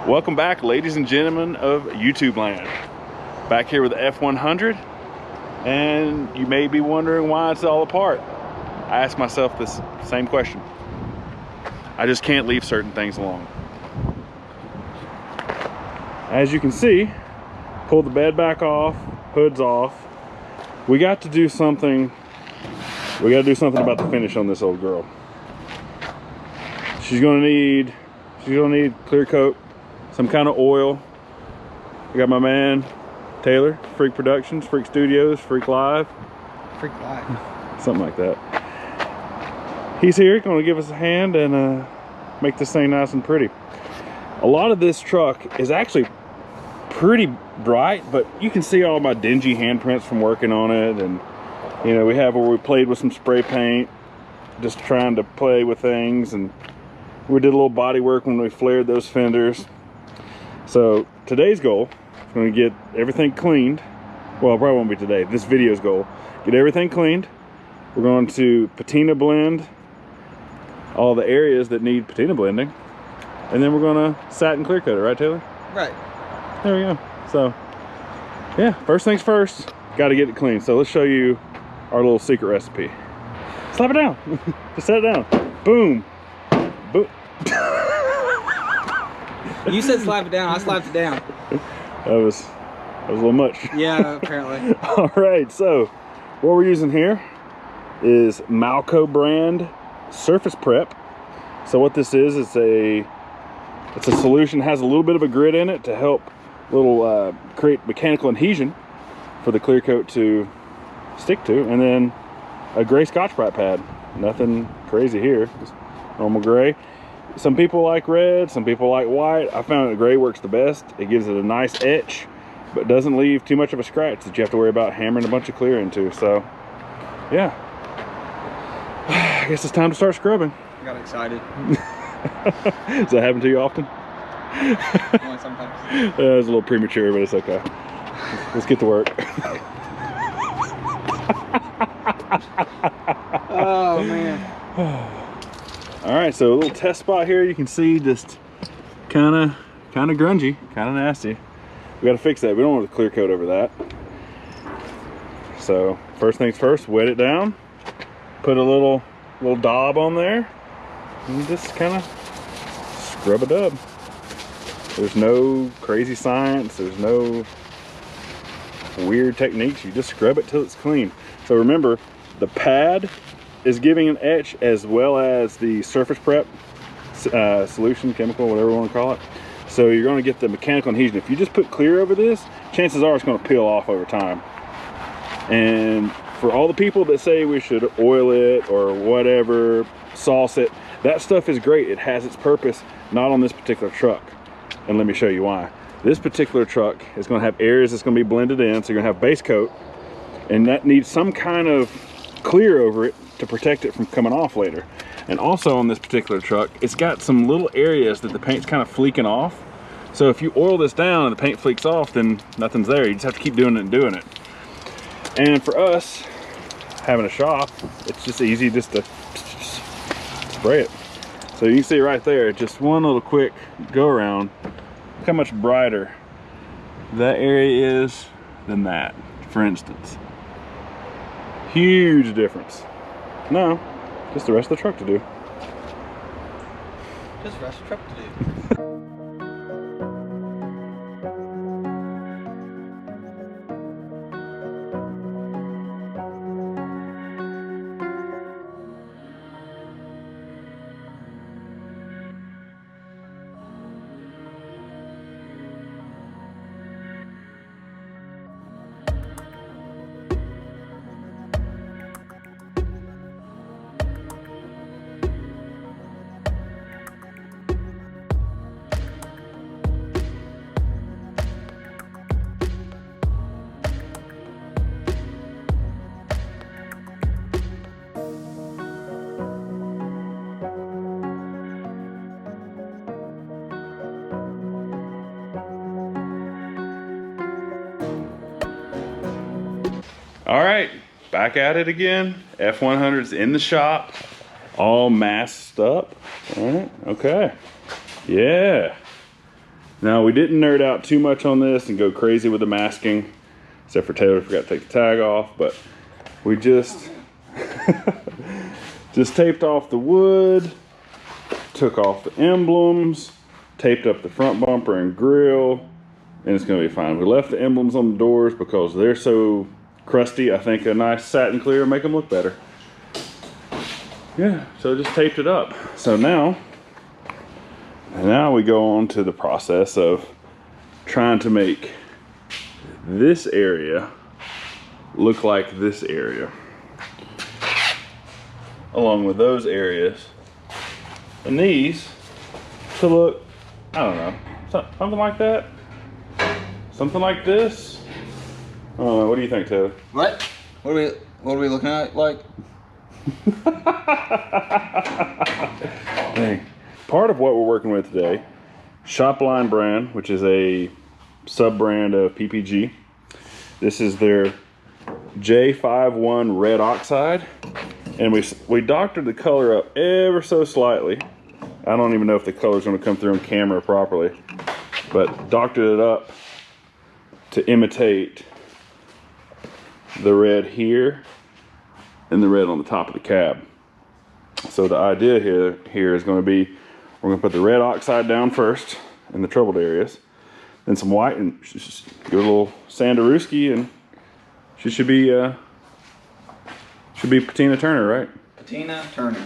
Welcome back, ladies and gentlemen of YouTube land. Back here with the F100, and you may be wondering why it's all apart. I ask myself this same question. I just can't leave certain things alone. As you can see, pull the bed back off, hood's off. We got to do something. We got to do something about the finish on this old girl. She's gonna need clear coat, some kind of oil. I got my man Taylor, Freak Productions, Freak Studios, Freak Live, something like that. He's here, gonna give us a hand and make this thing nice and pretty. A lot of this truck is actually pretty bright, but you can see all my dingy handprints from working on it. And you know, we have where we played with some spray paint, just trying to play with things, and we did a little body work when we flared those fenders. So today's goal is going to get everything cleaned. Well, it probably won't be today. This video's goal: get everything cleaned. We're going to patina blend all the areas that need patina blending, and then we're going to satin clear coat it, right, Taylor? Right. There we go. So yeah, first things first, got to get it clean. So let's show you our little secret recipe. Slap it down. Just set it down. Boom. Boom. You said slap it down, I slapped it down. That was a little much. Yeah, apparently. All right, so what we're using here is Malco brand surface prep. So what this is, it's a solution, has a little bit of a grit in it to help create mechanical adhesion for the clear coat to stick to, and then a gray Scotch-Brite pad. Nothing crazy here, just normal gray. Some people like red, some people like white. I found that gray works the best. It gives it a nice etch, but doesn't leave too much of a scratch that you have to worry about hammering a bunch of clear into. So yeah, I guess it's time to start scrubbing. I got excited. Does that happen to you often? Only sometimes. It was a little premature, but it's okay. Let's get to work. Oh man. All right, so a little test spot here. You can see just kind of grungy, kind of nasty. We got to fix that. We don't want to clear coat over that. So first things first, wet it down. Put a little daub on there, and just kind of scrub it up. There's no crazy science. There's no weird techniques. You just scrub it till it's clean. So remember, the pad is giving an etch as well as the surface prep solution, chemical, whatever you want to call it. So you're going to get the mechanical adhesion. If you just put clear over this, chances are it's going to peel off over time. And for all the people that say we should oil it or whatever, sauce it, that stuff is great. It has its purpose, not on this particular truck. And let me show you why. This particular truck is going to have areas that's going to be blended in, so you're going to have base coat, and that needs some kind of clear over it to protect it from coming off later. And also on this particular truck, it's got some little areas that the paint's kind of fleeking off. So if you oil this down and the paint fleeks off, then nothing's there. You just have to keep doing it and doing it. And for us, having a shop, it's just easy just to spray it. So you can see right there, just one little quick go around. Look how much brighter that area is than that, for instance. Huge difference. No, just the rest of the truck to do. Just the rest of the truck to do. All right, back at it again. F100's in the shop, all masked up. All right, okay. Yeah. Now, we didn't nerd out too much on this and go crazy with the masking, except for Taylor forgot to take the tag off, but we just just taped off the wood, took off the emblems, taped up the front bumper and grille, and it's gonna be fine. We left the emblems on the doors because they're so crusty. I think a nice satin clear will make them look better. Yeah, so just taped it up. So now we go on to the process of trying to make this area look like this area, along with those areas, and these to look, I don't know, something like that, something like this. I don't know. What do you think, Taylor? What? What are we looking at? Like? Dang. Part of what we're working with today, Shopline brand, which is a sub brand of PPG. This is their J51 red oxide, and we doctored the color up ever so slightly. I don't even know if the color's going to come through on camera properly, but doctored it up to imitate the red here and the red on the top of the cab. So the idea here is going to be, we're going to put the red oxide down first in the troubled areas, then some white, and just give it a little Sandarooski, and she should be Patina Turner, right? Patina Turner.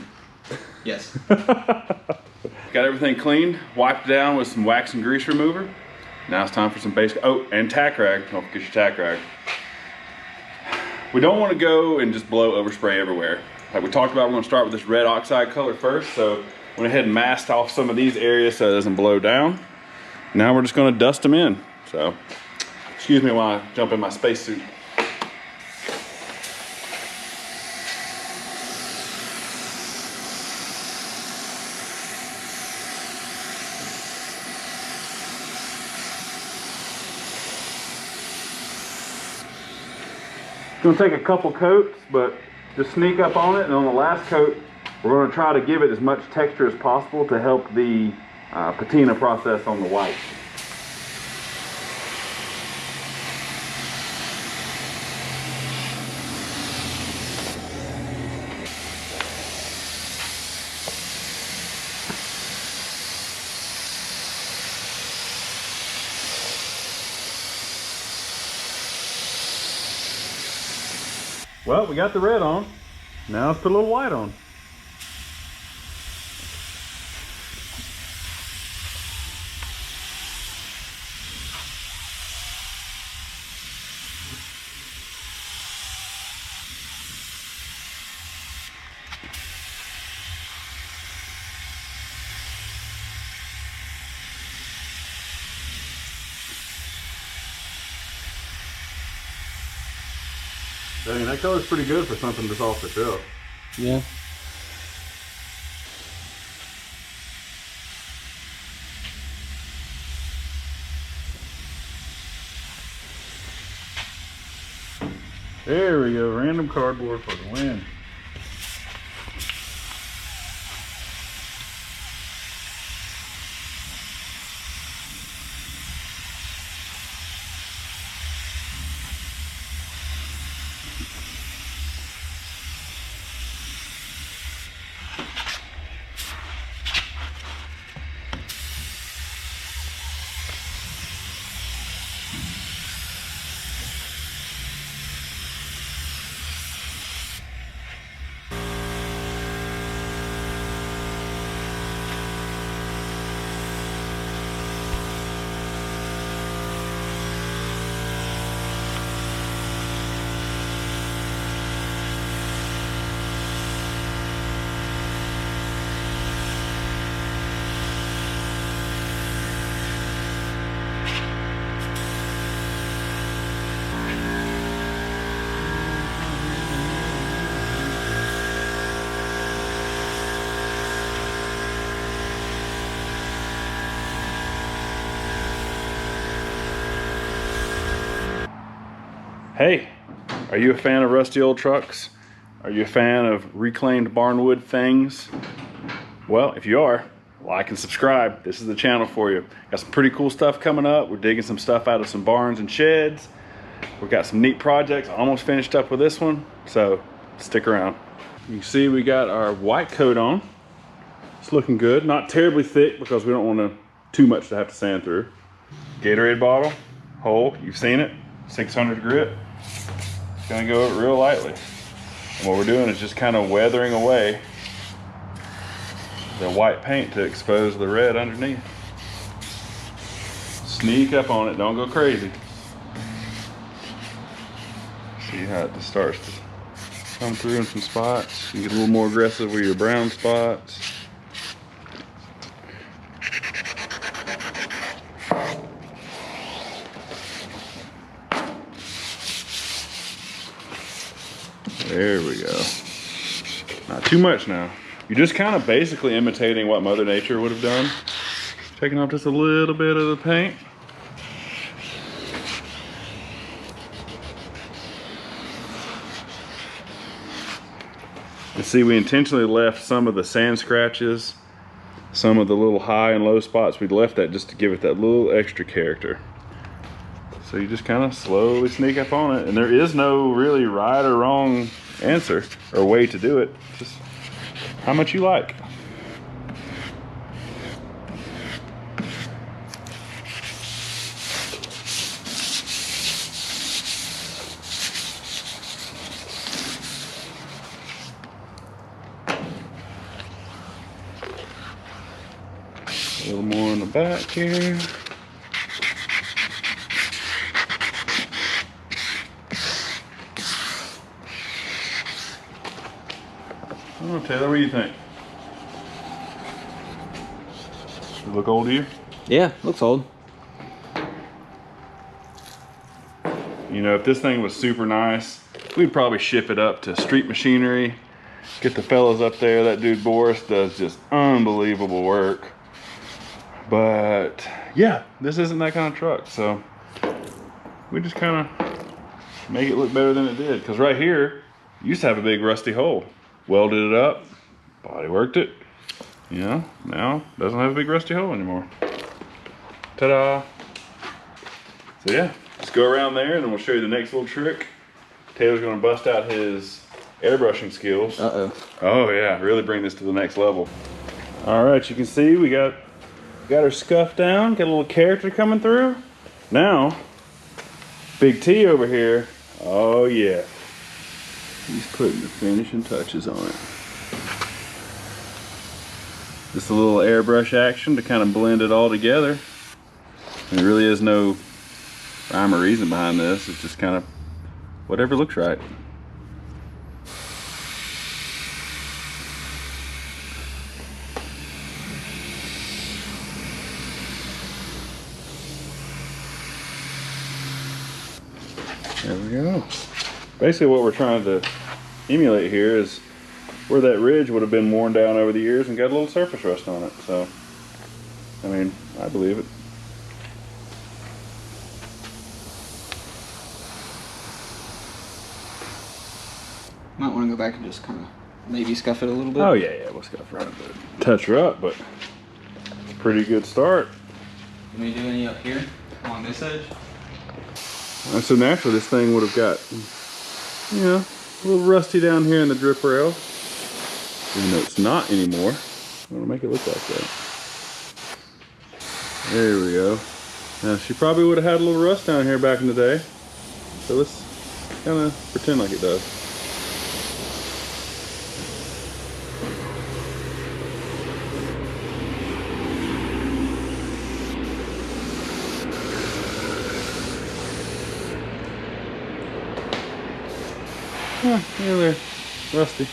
Yes. Got everything cleaned, wiped down with some wax and grease remover. Now it's time for some basic, oh, and tack rag. Don't forget your tack rag. We don't want to go and just blow overspray everywhere. Like we talked about, we're going to start with this red oxide color first. So went ahead and masked off some of these areas so it doesn't blow down. Now we're just going to dust them in. So excuse me while I jump in my spacesuit. It's going to take a couple coats, but just sneak up on it, and on the last coat we're going to try to give it as much texture as possible to help the patina process on the white. Well, we got the red on. Now let's put a little white on. Dang, that color's pretty good for something that's off the shelf. Yeah. There we go, random cardboard for the win. Hey, are you a fan of rusty old trucks? Are you a fan of reclaimed barnwood things? Well, if you are, like and subscribe. This is the channel for you. Got some pretty cool stuff coming up. We're digging some stuff out of some barns and sheds. We've got some neat projects. Almost finished up with this one, so stick around. You can see we got our white coat on. It's looking good. Not terribly thick because we don't want too much to have to sand through. Gatorade bottle, hole, you've seen it, 600 grit. It's gonna go real lightly. And what we're doing is just kind of weathering away the white paint to expose the red underneath. Sneak up on it, don't go crazy. See how it just starts to come through in some spots. You get a little more aggressive with your brown spots. There we go. Not too much now. You're just kind of basically imitating what Mother Nature would have done. Taking off just a little bit of the paint. You see, we intentionally left some of the sand scratches, some of the little high and low spots. We left that just to give it that little extra character. So you just kind of slowly sneak up on it, and there is no really right or wrong answer or way to do it. Just how much you like. A little more on the back here. Oh, Taylor, what do you think? Does it look old to you? Yeah, looks old. You know, if this thing was super nice, we'd probably ship it up to Street Machinery, get the fellas up there. That dude Boris does just unbelievable work. But yeah, this isn't that kind of truck, so we just kind of make it look better than it did. Because right here, it used to have a big rusty hole. Welded it up, body worked it, you know, now doesn't have a big rusty hole anymore. Ta-da! So yeah, let's go around there and then we'll show you the next little trick. Taylor's gonna bust out his airbrushing skills. Uh-oh. Oh yeah, really bring this to the next level. All right, you can see we got our scuff down, got a little character coming through. Now, Big T over here, oh yeah. He's putting the finishing touches on it. Just a little airbrush action to kind of blend it all together. And there really is no rhyme or reason behind this. It's just kind of whatever looks right. There we go. Basically what we're trying to emulate here is where that ridge would have been worn down over the years and got a little surface rust on it. So, I mean, I believe it. Might want to go back and just kind of maybe scuff it a little bit. Oh yeah, we'll scuff her up a bit. Touch her up, but it's a pretty good start. Can we do any up here along this edge? So naturally this thing would have got, you know, a little rusty down here in the drip rail. Even though it's not anymore. I want to make it look like that. There we go. Now she probably would have had a little rust down here back in the day. So let's kind of pretend like it does. Huh, yeah, there, rusty.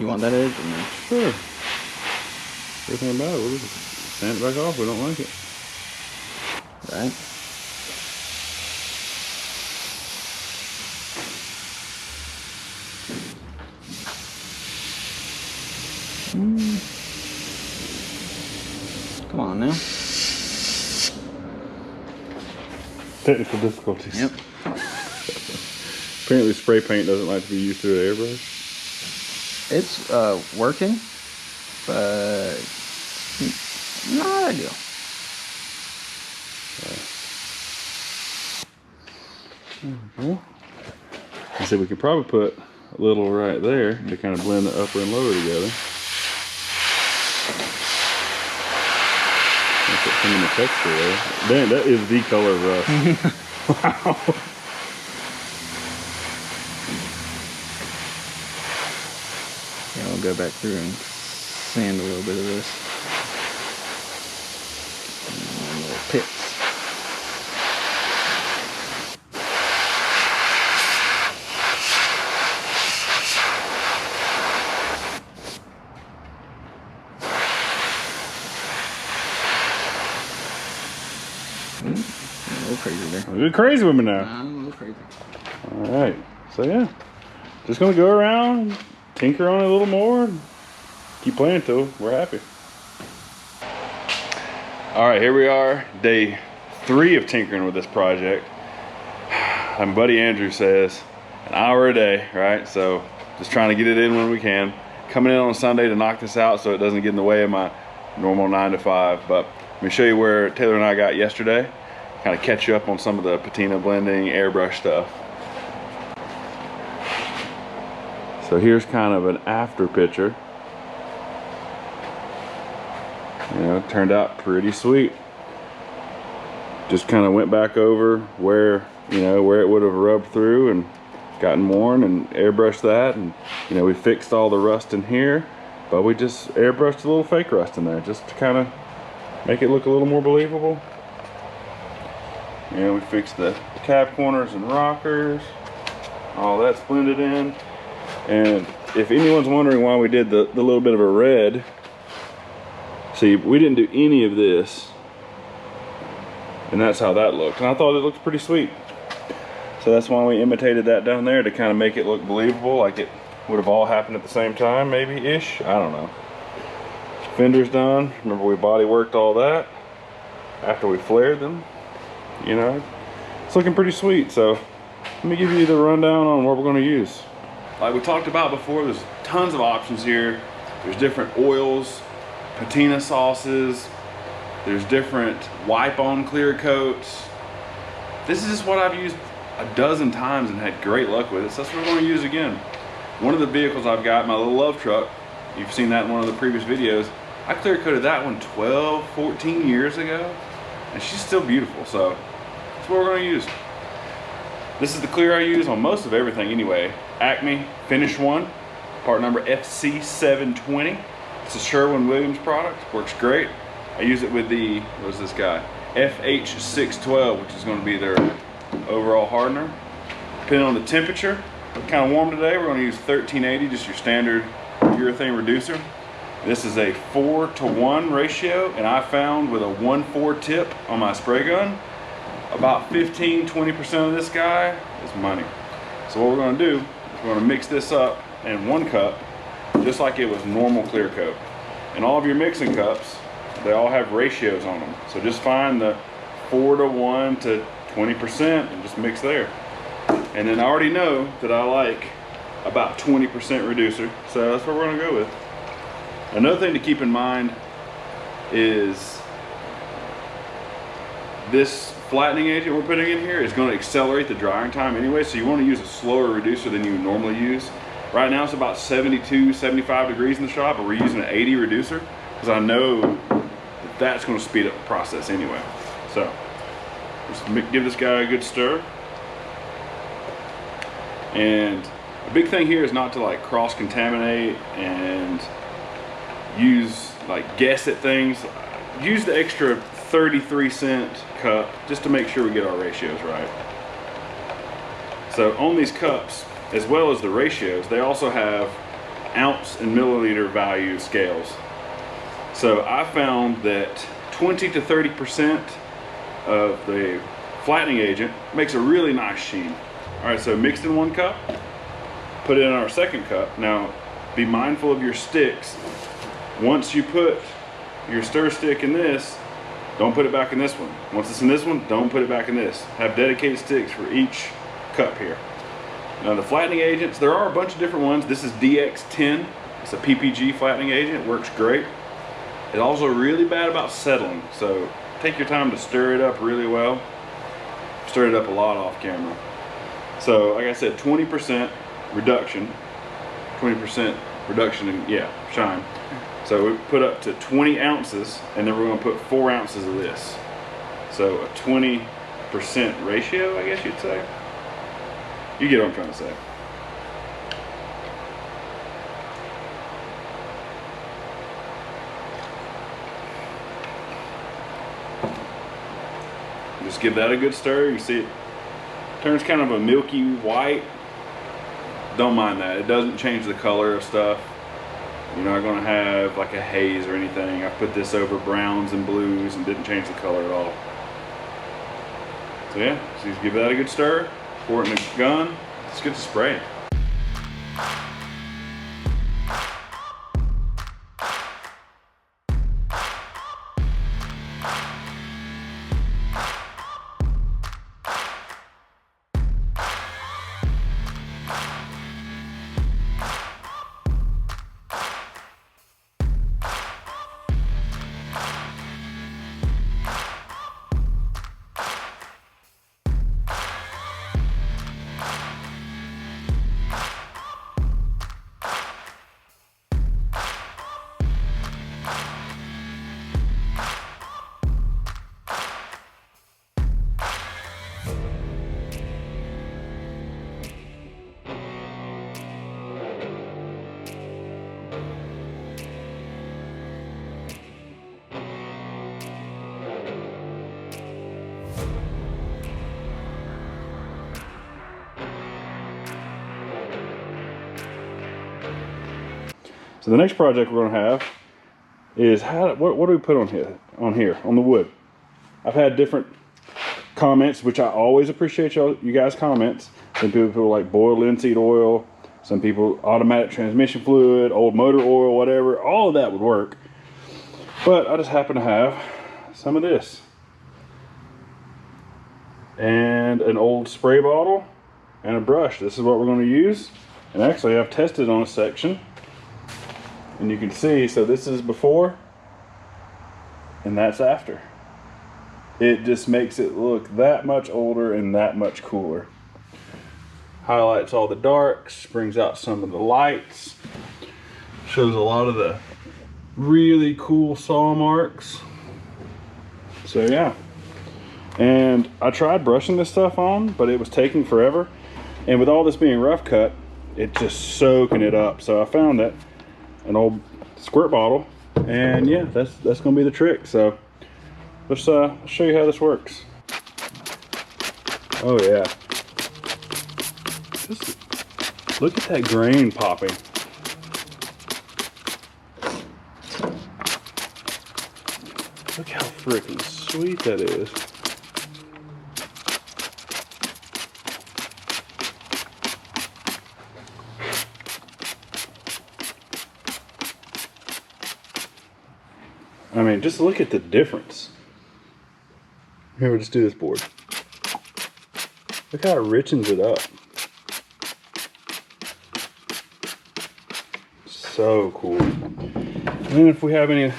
You want that edge or no? Sure. Everything about it, we'll just sand it back off. We don't like it. Right. Come on now. Technical difficulties. Yep. Apparently spray paint doesn't like to be used through an airbrush. It's working, but not ideal. I said we could probably put a little right there to kind of blend the upper and lower together. Put some of the texture there. Dang, that is the color of rust. Wow. Yeah, I'll go back through and sand a little bit of this. And little pits. A little crazy there. You're crazy with me now. I'm a little crazy. Alright, so yeah. Just gonna go around, tinker on it a little more, and keep playing till we're happy. Alright, here we are, day 3 of tinkering with this project. Like my buddy Andrew says, an hour a day, right? So just trying to get it in when we can. Coming in on Sunday to knock this out so it doesn't get in the way of my normal 9 to 5. But let me show you where Taylor and I got yesterday. Kind of catch you up on some of the patina blending, airbrush stuff. So here's kind of an after picture. You know, it turned out pretty sweet. Just kind of went back over where, you know, where it would have rubbed through and gotten worn and airbrushed that. And, you know, we fixed all the rust in here, but we just airbrushed a little fake rust in there just to kind of make it look a little more believable. You know, we fixed the cab corners and rockers. All that's blended in. And if anyone's wondering why we did the little bit of a red, see, we didn't do any of this. And that's how that looked. And I thought it looked pretty sweet. So that's why we imitated that down there to kind of make it look believable, like it would have all happened at the same time, maybe-ish. I don't know. Fender's done. Remember we body worked all that after we flared them. You know, it's looking pretty sweet. So let me give you the rundown on what we're going to use. Like we talked about before, there's tons of options here. There's different oils, patina sauces, there's different wipe-on clear coats. This is just what I've used a dozen times and had great luck with it, so that's what we're going to use again. One of the vehicles I've got, my little love truck, you've seen that in one of the previous videos, I clear coated that one 12, 14 years ago, and she's still beautiful, so that's what we're going to use. This is the clear I use on most of everything anyway. Acme Finish One, part number FC720. It's a Sherwin-Williams product, works great. I use it with the, what is this guy? FH612, which is going to be their overall hardener. Depending on the temperature, kind of warm today, we're going to use 1380, just your standard urethane reducer. This is a 4-to-1 ratio, and I found with a 1/4 tip on my spray gun, about 15-20% of this guy is money. So what we're going to do is we're going to mix this up in 1 cup, just like it was normal clear coat. And all of your mixing cups, they all have ratios on them. So just find the 4-to-1 to 20% and just mix there. And then I already know that I like about 20% reducer, so that's what we're going to go with. Another thing to keep in mind is this flattening agent we're putting in here is going to accelerate the drying time anyway, so you want to use a slower reducer than you normally use. Right now it's about 72, 75 degrees in the shop, but we're using an 80 reducer because I know that that's going to speed up the process anyway. So just give this guy a good stir. And a big thing here is not to like cross-contaminate and use, like, guess at things. Use the extra 33-cent cup just to make sure we get our ratios right. So on these cups, as well as the ratios, they also have ounce and milliliter value scales. So I found that 20 to 30% of the flattening agent makes a really nice sheen. All right, so mixed in 1 cup, put it in our 2nd cup. Now, be mindful of your sticks. Once you put your stir stick in this, don't put it back in this one. Once it's in this one, don't put it back in this. Have dedicated sticks for each cup here. Now the flattening agents, there are a bunch of different ones. This is DX10. It's a PPG flattening agent. It works great. It's also really bad about settling, so take your time to stir it up really well. Stir it up a lot off camera. So like I said, 20% reduction. 20% reduction in, yeah, shine. So we put up to 20 ounces, and then we're going to put 4 ounces of this. So a 20% ratio, I guess you'd say. You get what I'm trying to say. Just give that a good stir. You see it turns kind of a milky white. Don't mind that. It doesn't change the color of stuff. You're not going to have like a haze or anything. I put this over browns and blues and didn't change the color at all. So yeah, so just give that a good stir. Pour it in the gun. Let's get to spraying. So the next project we're going to have is what do we put on here on the wood. I've had different comments, which I always appreciate you guys comments. Some people like boiled linseed oil, some people automatic transmission fluid, old motor oil, whatever. All of that would work, but I just happen to have some of this and an old spray bottle and a brush. This is what we're going to use, and actually I've tested on a section. And you can see, so this is before, and that's after. It just makes it look that much older and that much cooler. Highlights all the darks, brings out some of the lights, shows a lot of the really cool saw marks. So yeah. And I tried brushing this stuff on, but it was taking forever. And with all this being rough cut, it's just soaking it up. So I found that an old squirt bottle, and yeah, that's gonna be the trick. So let's show you how this works. Oh yeah, just look at that grain popping. Look how freaking sweet that is. I mean, just look at the difference. Here, we'll just do this board. Look how it richens it up. So cool. And then if we have any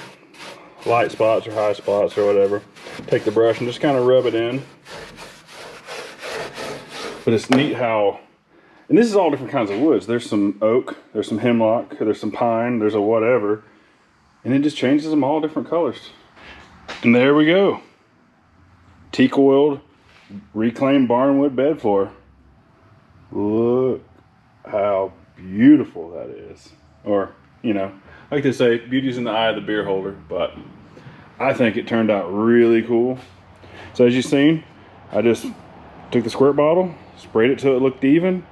light spots or high spots or whatever, take the brush and just kind of rub it in. But it's neat how, and this is all different kinds of woods. There's some oak, there's some hemlock, there's some pine, there's a whatever. And it just changes them all different colors. And there we go. Teak oiled reclaimed barnwood bed floor. Look how beautiful that is. Or, you know, like they say, beauty's in the eye of the beer holder, but I think it turned out really cool. So as you've seen, I just took the squirt bottle, sprayed it till it looked even,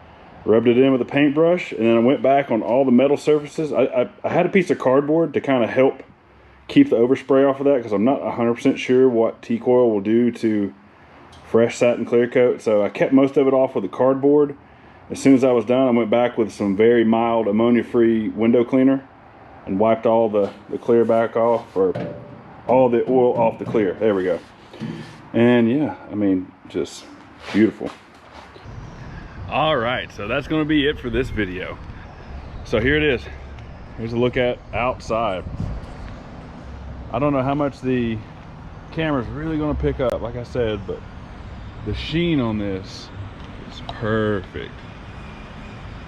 rubbed it in with a paintbrush, and then I went back on all the metal surfaces. I had a piece of cardboard to kind of help keep the overspray off of that, because I'm not 100% sure what teak oil will do to fresh satin clear coat. So I kept most of it off with the cardboard. As soon as I was done, I went back with some very mild ammonia-free window cleaner and wiped all the clear back off, or all the oil off the clear. There we go. And yeah, I mean, just beautiful. All right, so that's gonna be it for this video. So here it is. Here's a look at outside. I don't know how much the camera's really gonna pick up, like I said, but the sheen on this is perfect.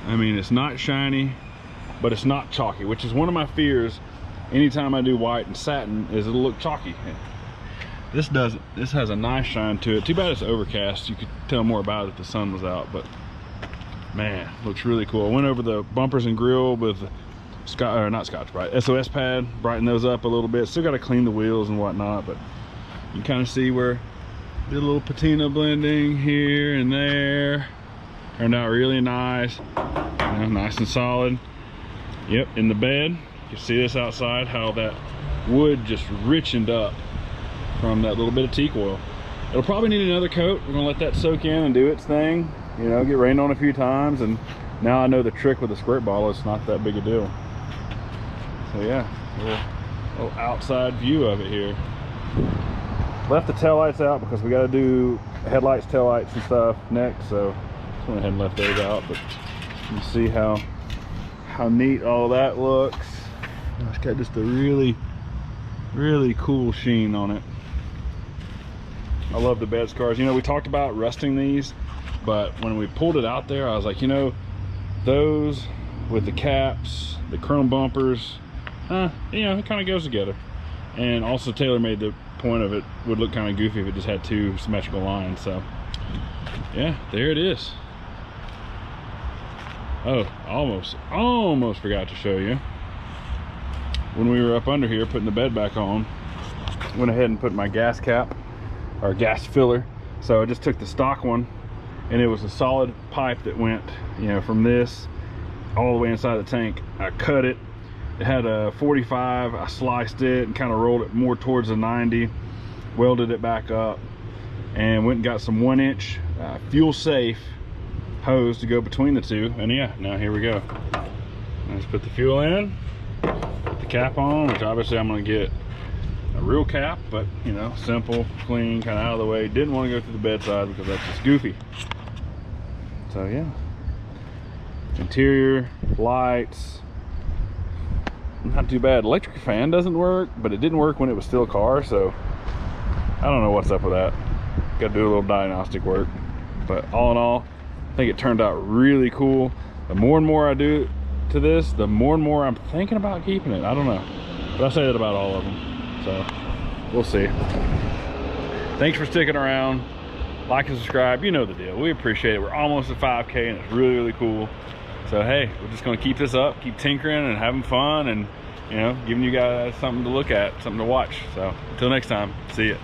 I mean, it's not shiny, but it's not chalky, which is one of my fears anytime I do white and satin, is it'll look chalky. This doesn't. This has a nice shine to it. Too bad it's overcast. You could tell more about it if the sun was out, but man, looks really cool. I went over the bumpers and grill with not Scotch-Brite, SOS pad, brighten those up a little bit. Still got to clean the wheels and whatnot, but you kind of see where did a little patina blending here and there. Turned out really nice. You know, nice and solid. Yep, in the bed. You see this outside, how that wood just richened up from that little bit of teak oil. It'll probably need another coat. We're gonna let that soak in and do its thing. You know, get rained on a few times, and now I know the trick with the squirt bottle. It's not that big a deal. So yeah, little outside view of it here. Left the taillights out because we got to do headlights, taillights, and stuff next. So just went ahead and left those out. But you see how neat all that looks. It's got just a really cool sheen on it. I love the bed scars. You know, we talked about rusting these, but when we pulled it out there, I was like, you know, those with the caps, the chrome bumpers, you know, it kind of goes together. And also Taylor made the point of it would look kind of goofy if it just had two symmetrical lines. So yeah, there it is. Oh, almost forgot to show you. When we were up under here putting the bed back on, went ahead and put my gas cap or gas filler. So I just took the stock one, and it was a solid pipe that went, you know, from this all the way inside the tank. I cut it. It had a 45. I sliced it and kind of rolled it more towards the 90, welded it back up, and went and got some 1-inch fuel safe hose to go between the two. And yeah, now here we go. Let's put the fuel in, put the cap on, which obviously I'm going to get a real cap, but you know, simple, clean, kind of out of the way. Didn't want to go through the bedside because that's just goofy. So yeah, interior lights, not too bad. Electric fan doesn't work, but it didn't work when it was still a car, so I don't know what's up with that. Got to do a little diagnostic work, but all in all, I think it turned out really cool. The more and more I do to this, the more and more I'm thinking about keeping it. I don't know, but I say that about all of them, so we'll see. Thanks for sticking around. Like and subscribe, you know the deal. We appreciate it. We're almost at 5K, and it's really cool. So hey, we're just gonna keep this up, keep tinkering and having fun, and you know, giving you guys something to look at, something to watch. So until next time, see ya.